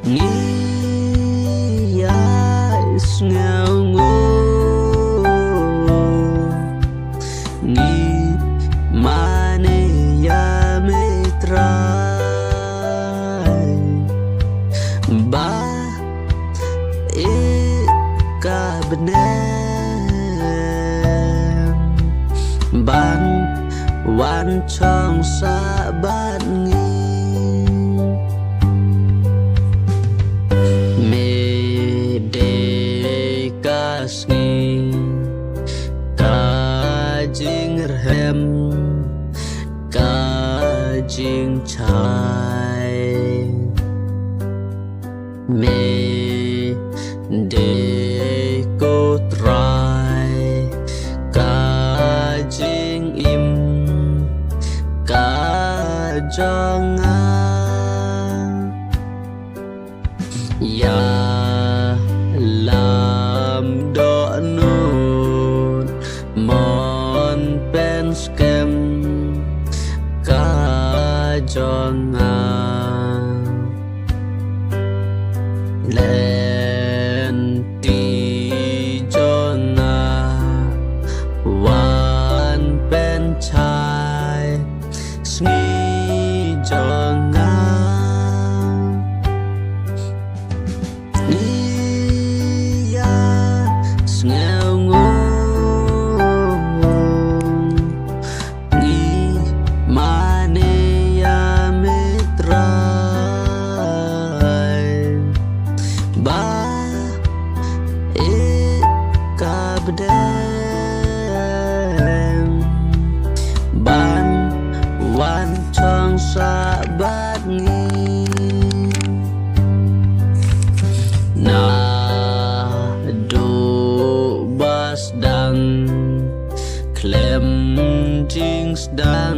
nghĩ ai nghèo ngô nghĩ mà nề ya mê trai ba e ca banวันช่องสาบ้านงี้เมเดกาสงี้กาจิงแรมกาจิงชายเมเดโกตรายกาจิงอิมjangan ya làm đỡ nôn mòn pen skem cả jangan lên ti jona wan pen chai jangan ia nghèo ngô nghĩ mà nề ya mê trai ba e ca bden banวันช่องสาบ้านงี้นาดูบัสดังเคลมจิงส์ดัง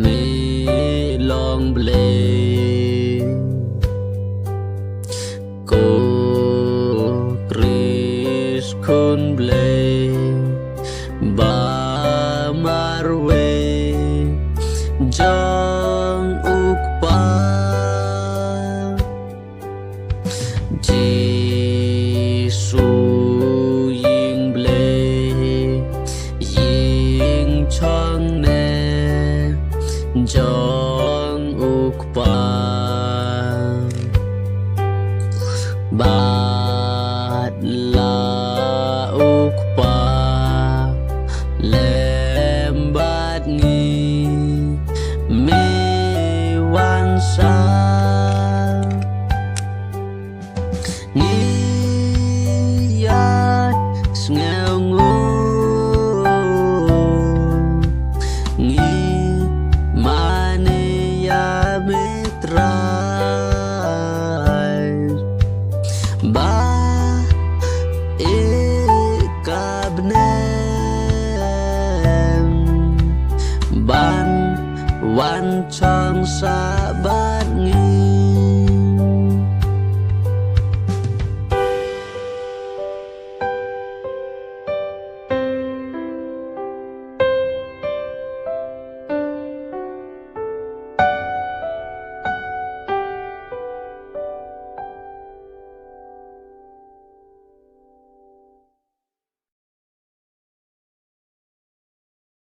มีลองเบลกูกรีสคุณเบลบามาร์เวJang ukpa Jisu ying ble ying chang ne Jang ukpa ba